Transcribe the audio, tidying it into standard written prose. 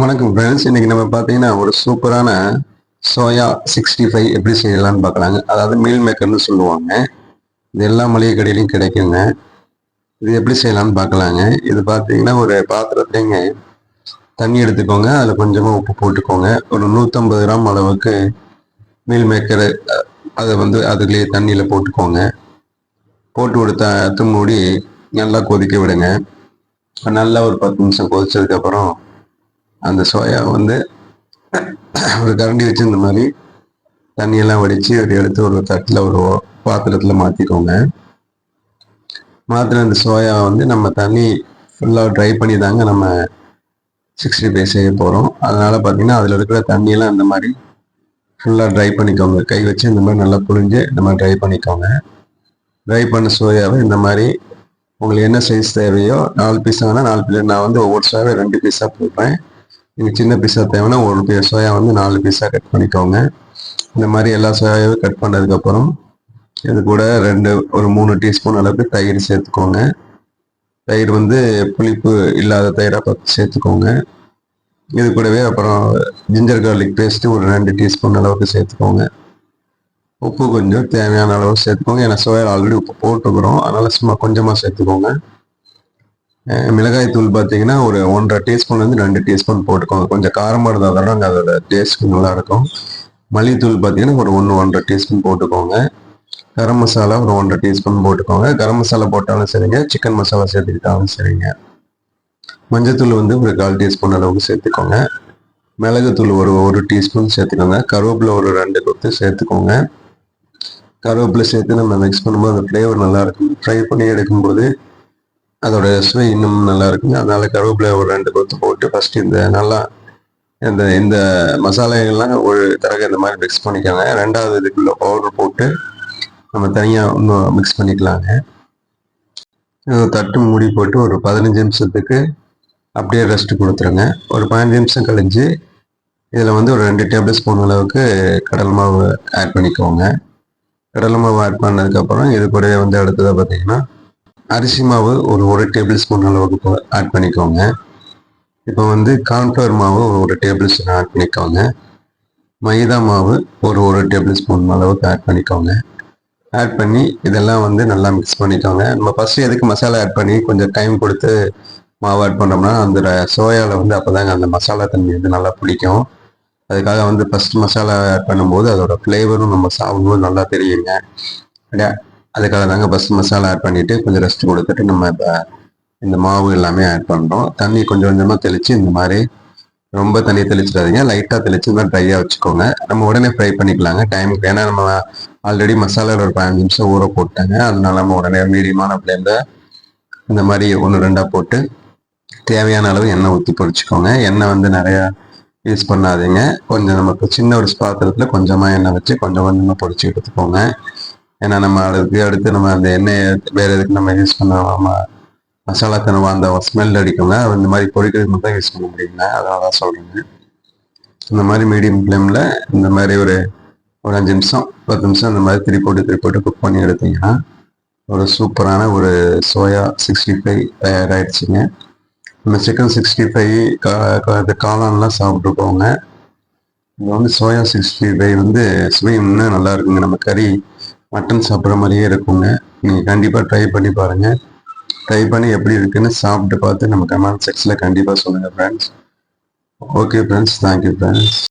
வணக்கம் ஃப்ரெண்ட்ஸ். இன்னைக்கு நம்ம பார்த்தீங்கன்னா ஒரு சூப்பரான சோயா 65 எப்படி செய்யலாம்னு பார்க்கலாங்க. அதாவது மீல் மேக்கர்னு சொல்லுவாங்க. இது எல்லா மளிகை கடையிலையும் கிடைக்குங்க. இது எப்படி செய்யலாம்னு பார்க்கலாங்க. இது பார்த்தீங்கன்னா ஒரு பாத்திரத்தைங்க தண்ணி எடுத்துக்கோங்க. அதில் கொஞ்சமாக உப்பு போட்டுக்கோங்க. ஒரு 150 கிராம் அளவுக்கு மீல் மேக்கர் அதை வந்து அதுலேயே தண்ணியில் போட்டுக்கோங்க. போட்டு கொடுத்து மூடி நல்லா கொதிக்க விடுங்க. நல்லா ஒரு 10 நிமிஷம் கொதிச்சதுக்கப்புறம் அந்த சோயா வந்து ஒரு கரண்டி வச்சு இந்த மாதிரி தண்ணியெல்லாம் வடித்து அதை எடுத்து ஒரு தட்டில் ஒரு பாத்திரத்தில் மாற்றிக்கோங்க. மாற்றின அந்த சோயா வந்து நம்ம தண்ணி ஃபுல்லாக ட்ரை பண்ணி தாங்க நம்ம 65 செய்ய போகிறோம். அதனால் பார்த்தீங்கன்னா அதில் இருக்கிற தண்ணியெல்லாம் இந்த மாதிரி ஃபுல்லாக ட்ரை பண்ணிக்கோங்க. கை வச்சு இந்த மாதிரி நல்லா புழிஞ்சு இந்த மாதிரி ட்ரை பண்ணிக்கோங்க. ட்ரை பண்ண சோயாவை இந்த மாதிரி உங்களுக்கு என்ன சைஸ் தேவையோ 4 பீஸானா 4 பீஸ், நான் வந்து ஒவ்வொரு சோயாவை 2 பீஸாக போடுறேன். நீங்கள் சின்ன பீஸாக தேவைன்னா ஒரு சோயா வந்து 4 பீஸாக கட் பண்ணிக்கோங்க. இந்த மாதிரி எல்லா சோயாவையும் கட் பண்ணதுக்கப்புறம் இது கூட ஒரு 3 டீஸ்பூன் அளவுக்கு தயிர் சேர்த்துக்கோங்க. தயிர் வந்து புளிப்பு இல்லாத தயிராக பார்த்து சேர்த்துக்கோங்க. இது கூடவே அப்புறம் ஜிஞ்சர் கார்லிக் பேஸ்ட்டு ஒரு 2 டீஸ்பூன் அளவுக்கு சேர்த்துக்கோங்க. உப்பு கொஞ்சம் தேவையான அளவு சேர்த்துக்கோங்க. ஏன்னா சோயா ஆல்ரெடி உப்பு போட்டுக்கிறோம், அதனால் சும்மா கொஞ்சமாக சேர்த்துக்கோங்க. மிளகாய் தூள் பார்த்தீங்கன்னா ஒரு 1.5 டீஸ்பூன்லேருந்து 2 டீஸ்பூன் போட்டுக்கோங்க. கொஞ்சம் காரமாக இருந்தால் தானே அதோட டேஸ்ட் நல்லாயிருக்கும். மல்லித்தூள் பார்த்தீங்கன்னா ஒரு 1.5 டீஸ்பூன் போட்டுக்கோங்க. கரம் மசாலா ஒரு 1.5 டீஸ்பூன் போட்டுக்கோங்க. கரம் மசாலா போட்டாலும் சரிங்க, சிக்கன் மசாலா சேர்த்துக்கிட்டாலும் சரிங்க. மஞ்சத்தூள் வந்து ஒரு 1/4 டீஸ்பூன் அளவுக்கு சேர்த்துக்கோங்க. மிளகுத்தூள் ஒரு டீஸ்பூன் சேர்த்துக்கோங்க. கருவேப்பிலை ஒரு 2 கொத்து சேர்த்துக்கோங்க. கருவேப்பிலை சேர்த்து நம்ம மிக்ஸ் பண்ணும்போது அந்த ஃப்ளேவர் நல்லாயிருக்கும். ஃப்ரை பண்ணி எடுக்கும்போது அதோட சுவை இன்னும் நல்லா இருக்குங்க. அதனால கருவேப்பிலை ஒரு 2 கொத்து போட்டு ஃபர்ஸ்ட் இந்த மசாலைகள்லாம் ஒரு தடவை இந்த மாதிரி மிக்ஸ் பண்ணிக்கோங்க. ரெண்டாவது இதுக்குள்ள பவுடர் போட்டு நம்ம தனியாக இன்னும் மிக்ஸ் பண்ணிக்கலாங்க. தட்டு மூடி போட்டு ஒரு 15 நிமிஷத்துக்கு அப்படியே ரெஸ்ட் கொடுத்துருங்க. ஒரு 15 நிமிஷம் கழிஞ்சு இதில் வந்து ஒரு 2 டேபிள் ஸ்பூன் அளவுக்கு கடலை மாவு ஆட் பண்ணிக்கோங்க. கடலை மாவு ஆட் பண்ணதுக்கப்புறம் இது கூடவே வந்து அடுத்ததாக பார்த்தீங்கன்னா அரிசி மாவு ஒரு டேபிள் ஸ்பூன் அளவுக்கு ஆட் பண்ணிக்கோங்க. இப்போ வந்து கார்ன்ஃப்ளவர் மாவு ஒரு டேபிள் ஸ்பூன் ஆட் பண்ணிக்கோங்க. மைதா மாவு ஒரு டேபிள் ஸ்பூன் அளவுக்கு ஆட் பண்ணிக்கோங்க. ஆட் பண்ணி இதெல்லாம் வந்து நல்லா மிக்ஸ் பண்ணிக்கோங்க. நம்ம ஃபஸ்ட்டு எதுக்கு மசாலா ஆட் பண்ணி கொஞ்சம் டைம் கொடுத்து மாவு ஆட் பண்ணோம்னா அந்த சோயாவில் வந்து அப்போ தாங்க அந்த மசாலா தண்ணி வந்து நல்லா பிடிக்கும். அதுக்காக வந்து ஃபஸ்ட் மசாலா ஆட் பண்ணும்போது அதோட ஃப்ளேவரும் நம்ம சாப்பிடும்போது நல்லா தெரியுங்க. அதுக்காக தாங்க ஃபஸ்ட் மசாலா ஆட் பண்ணிவிட்டு கொஞ்சம் ரெஸ்ட் கொடுத்துட்டு நம்ம இப்போ இந்த மாவு எல்லாமே ஆட் பண்ணுறோம். தண்ணி கொஞ்சம் கொஞ்சமாக தெளித்து இந்த மாதிரி ரொம்ப தண்ணி தெளிச்சிடாதீங்க, லைட்டாக தெளித்து இந்த மாதிரி ட்ரையாக வச்சுக்கோங்க. நம்ம உடனே ஃப்ரை பண்ணிக்கலாங்க டைமுக்கு. ஏன்னா நம்ம ஆல்ரெடி மசாலாவில் ஒரு 15 நிமிஷம் ஊற போட்டாங்க. அதனால நம்ம உடனே மீடியமான ஃப்ளேமில் இந்த மாதிரி 1-2 போட்டு தேவையான அளவு எண்ணெய் ஊற்றி பொரிச்சுக்கோங்க. எண்ணெய் வந்து நிறையா யூஸ் பண்ணாதீங்க. கொஞ்சம் நமக்கு சின்ன ஒரு பாத்திரத்தில் கொஞ்சமாக எண்ணெய் வச்சு கொஞ்சம் கொஞ்சமாக பொரிச்சு எடுத்துக்கோங்க. ஏன்னா நம்ம அடுத்து நம்ம அந்த எண்ணெயை வேறு எதுக்கு நம்ம யூஸ் பண்ணாம மசாலா தனவா அந்த ஸ்மெல் அடிக்குங்க. இந்த மாதிரி பொரிக்கிறது மட்டும் யூஸ் பண்ண முடியுங்க. அதனால தான் சொல்கிறேங்க. இந்த மாதிரி மீடியம் ஃப்ளேமில் இந்த மாதிரி ஒரு 5 நிமிஷம் 10 நிமிஷம் இந்த மாதிரி திருப்பி போட்டு குக் பண்ணி எடுத்தீங்கன்னா ஒரு சூப்பரான ஒரு சோயா 65 தயாராகிடுச்சுங்க. நம்ம சிக்கன் 65 காளான்லாம் சாப்பிட்ருக்கோங்க. இது வந்து சோயா 65 வந்து சுவை இன்னும் நல்லா இருக்குங்க. நம்ம கறி மட்டன் சாப்பிட்ற மாதிரியே இருக்குங்க. நீங்கள் கண்டிப்பாக ட்ரை பண்ணி பாருங்கள். ட்ரை பண்ணி எப்படி இருக்குன்னு சாப்பிட்டு பார்த்து நம்ம கமெண்ட் செக்ஷனில் கண்டிப்பாக சொல்லுங்கள் friends. Okay friends, thank you friends.